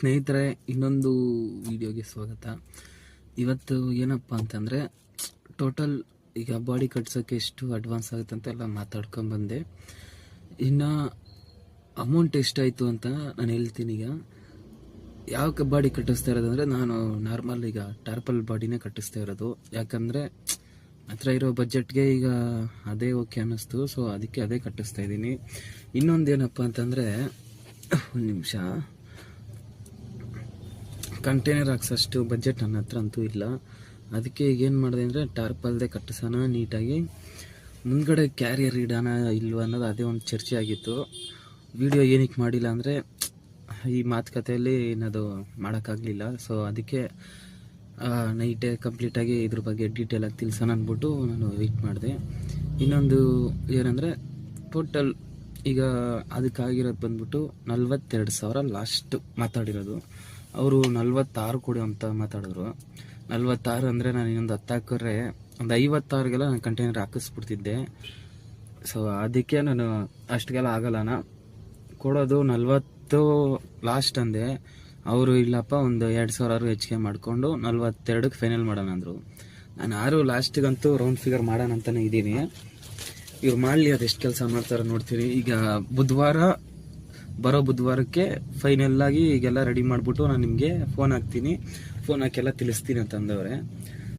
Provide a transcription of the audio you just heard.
ಸ್ನೇಹಿತರೆ, ಇನ್ನೊಂದು ವಿಡಿಯೋಗೆ ಸ್ವಾಗತ. ಇವತ್ತು ಏನಪ್ಪ ಅಂತಂದರೆ, ಟೋಟಲ್ ಈಗ ಬಾಡಿ ಕಟ್ಸೋಕ್ಕೆ ಎಷ್ಟು ಅಡ್ವಾನ್ಸ್ ಆಗುತ್ತೆ ಅಂತೆಲ್ಲ ಮಾತಾಡ್ಕೊಂಬಂದೆ. ಇನ್ನು ಅಮೌಂಟ್ ಎಷ್ಟಾಯಿತು ಅಂತ ನಾನು ಹೇಳ್ತೀನಿ. ಈಗ ಯಾವ ಬಾಡಿ ಕಟ್ಟಿಸ್ತಾ ಇರೋದಂದರೆ, ನಾನು ನಾರ್ಮಲ್ ಈಗ ಟಾರ್ಪಲ್ ಬಾಡಿನೇ ಕಟ್ಟಿಸ್ತಾ ಇರೋದು. ಯಾಕಂದರೆ ಹತ್ರ ಇರೋ ಬಜೆಟ್ಗೆ ಈಗ ಅದೇ ಓಕೆ ಅನ್ನಿಸ್ತು. ಸೊ ಅದಕ್ಕೆ ಅದೇ ಕಟ್ಟಿಸ್ತಾ ಇದ್ದೀನಿ. ಇನ್ನೊಂದು ಏನಪ್ಪ ಅಂತಂದರೆ, ಒಂದು ನಿಮಿಷ, ಕಂಟೈನರ್ ಹಾಕ್ಸೋಷ್ಟು ಬಜೆಟ್ ನನ್ನ ಹತ್ರ ಅಂತೂ ಇಲ್ಲ. ಅದಕ್ಕೆ ಈಗ ಏನು ಮಾಡಿದೆ ಅಂದರೆ, ಟಾರ್ಪಲ್ದೇ ಕಟ್ಟಿಸೋಣ ನೀಟಾಗಿ. ಮುಂದ್ಗಡೆ ಕ್ಯಾರಿಯರ್ ಇಡೋಣ ಇಲ್ವ ಅನ್ನೋದು ಅದೇ ಒಂದು ಚರ್ಚೆ ಆಗಿತ್ತು. ವಿಡಿಯೋ ಏನಕ್ಕೆ ಮಾಡಿಲ್ಲ ಅಂದರೆ, ಈ ಮಾತುಕತೆಯಲ್ಲಿ ಏನದು ಮಾಡೋಕ್ಕಾಗಲಿಲ್ಲ. ಸೊ ಅದಕ್ಕೆ ನೈಟೇ ಕಂಪ್ಲೀಟಾಗಿ ಇದ್ರ ಬಗ್ಗೆ ಡೀಟೇಲಾಗಿ ತಿಳಿಸೋಣ ಅಂದ್ಬಿಟ್ಟು ನಾನು ವೆಯ್ಟ್ ಮಾಡಿದೆ. ಇನ್ನೊಂದು ಏನಂದರೆ, ಟೋಟಲ್ ಈಗ ಅದಕ್ಕಾಗಿರೋದು ಬಂದ್ಬಿಟ್ಟು 42,000 ಲಾಸ್ಟ್ ಮಾತಾಡಿರೋದು. ಅವರು 46 ಕೊಡಿ ಅಂತ ಮಾತಾಡಿದ್ರು. 46 ಅಂದರೆ ನಾನು ಇನ್ನೊಂದು 10 ಹಾಕಿದ್ರೆ ಒಂದು 56ಗೆಲ್ಲ ನಾನು ಕಂಟೈನರ್ ಹಾಕಿಸ್ಬಿಡ್ತಿದ್ದೆ. ಸೊ ಅದಕ್ಕೆ ನಾನು ಅಷ್ಟಿಗೆಲ್ಲ ಆಗಲ್ಲ, ಕೊಡೋದು 40 ಲಾಸ್ಟ್ ಅಂದೆ. ಅವರು ಇಲ್ಲಪ್ಪ ಒಂದು 2,000 ಹೆಚ್ಚಿಗೆ ಮಾಡಿಕೊಂಡು 42ಕ್ಕೆ ಫೈನಲ್ ಮಾಡೋಣ ಅಂದರು. ನಾನು 6 ಲಾಸ್ಟಿಗಂತೂ ರೌಂಡ್ ಫಿಗರ್ ಮಾಡೋಣ ಅಂತಲೇ ಇದ್ದೀನಿ. ಇವ್ರು ಮಾಡಲಿ, ಅದೆಷ್ಟು ಕೆಲಸ ಮಾಡ್ತಾರೆ ನೋಡ್ತೀರಿ. ಈಗ ಬರೋ ಬುಧವಾರಕ್ಕೆ ಫೈನಲ್ ಆಗಿ ಈಗೆಲ್ಲ ರೆಡಿ ಮಾಡಿಬಿಟ್ಟು ನಾನು ನಿಮಗೆ ಫೋನ್ ಹಾಕ್ತೀನಿ, ಫೋನ್ ಹಾಕೆಲ್ಲ ತಿಳಿಸ್ತೀನಿ ಅಂತಂದವ್ರೆ.